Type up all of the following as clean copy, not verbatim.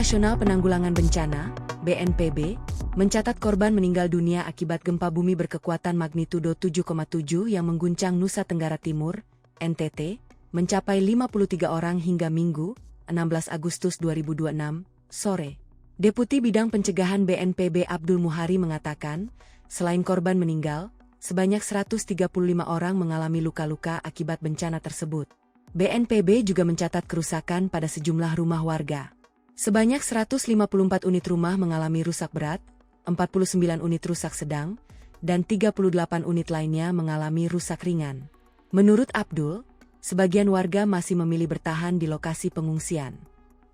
Nasional Penanggulangan Bencana (BNPB) mencatat korban meninggal dunia akibat gempa bumi berkekuatan magnitudo 7,7 yang mengguncang Nusa Tenggara Timur (NTT) mencapai 53 orang hingga Minggu, 16 Agustus 2026, sore. Deputi Bidang Pencegahan BNPB Abdul Muhari mengatakan, selain korban meninggal, sebanyak 135 orang mengalami luka-luka akibat bencana tersebut. BNPB juga mencatat kerusakan pada sejumlah rumah warga. Sebanyak 154 unit rumah mengalami rusak berat, 49 unit rusak sedang, dan 38 unit lainnya mengalami rusak ringan. Menurut Abdul, sebagian warga masih memilih bertahan di lokasi pengungsian.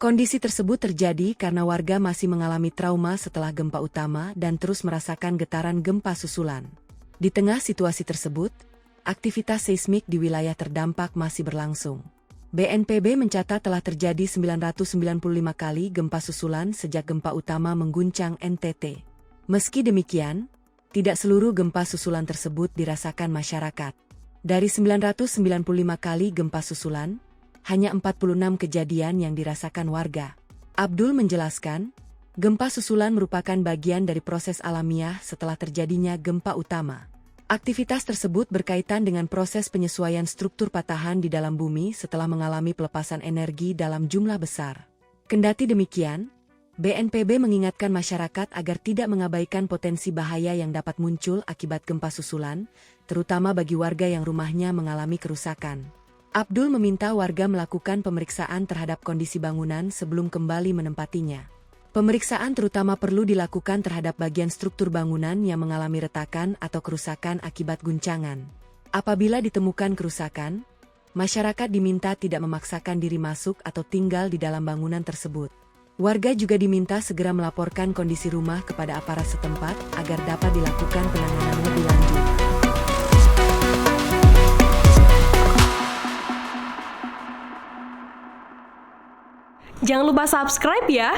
Kondisi tersebut terjadi karena warga masih mengalami trauma setelah gempa utama dan terus merasakan getaran gempa susulan. Di tengah situasi tersebut, aktivitas seismik di wilayah terdampak masih berlangsung. BNPB mencatat telah terjadi 995 kali gempa susulan sejak gempa utama mengguncang NTT. Meski demikian, tidak seluruh gempa susulan tersebut dirasakan masyarakat. Dari 995 kali gempa susulan, hanya 46 kejadian yang dirasakan warga. Abdul menjelaskan, gempa susulan merupakan bagian dari proses alamiah setelah terjadinya gempa utama. Aktivitas tersebut berkaitan dengan proses penyesuaian struktur patahan di dalam bumi setelah mengalami pelepasan energi dalam jumlah besar. Kendati demikian, BNPB mengingatkan masyarakat agar tidak mengabaikan potensi bahaya yang dapat muncul akibat gempa susulan, terutama bagi warga yang rumahnya mengalami kerusakan. Abdul meminta warga melakukan pemeriksaan terhadap kondisi bangunan sebelum kembali menempatinya. Pemeriksaan terutama perlu dilakukan terhadap bagian struktur bangunan yang mengalami retakan atau kerusakan akibat guncangan. Apabila ditemukan kerusakan, masyarakat diminta tidak memaksakan diri masuk atau tinggal di dalam bangunan tersebut. Warga juga diminta segera melaporkan kondisi rumah kepada aparat setempat agar dapat dilakukan penanganan lebih lanjut. Jangan lupa subscribe ya!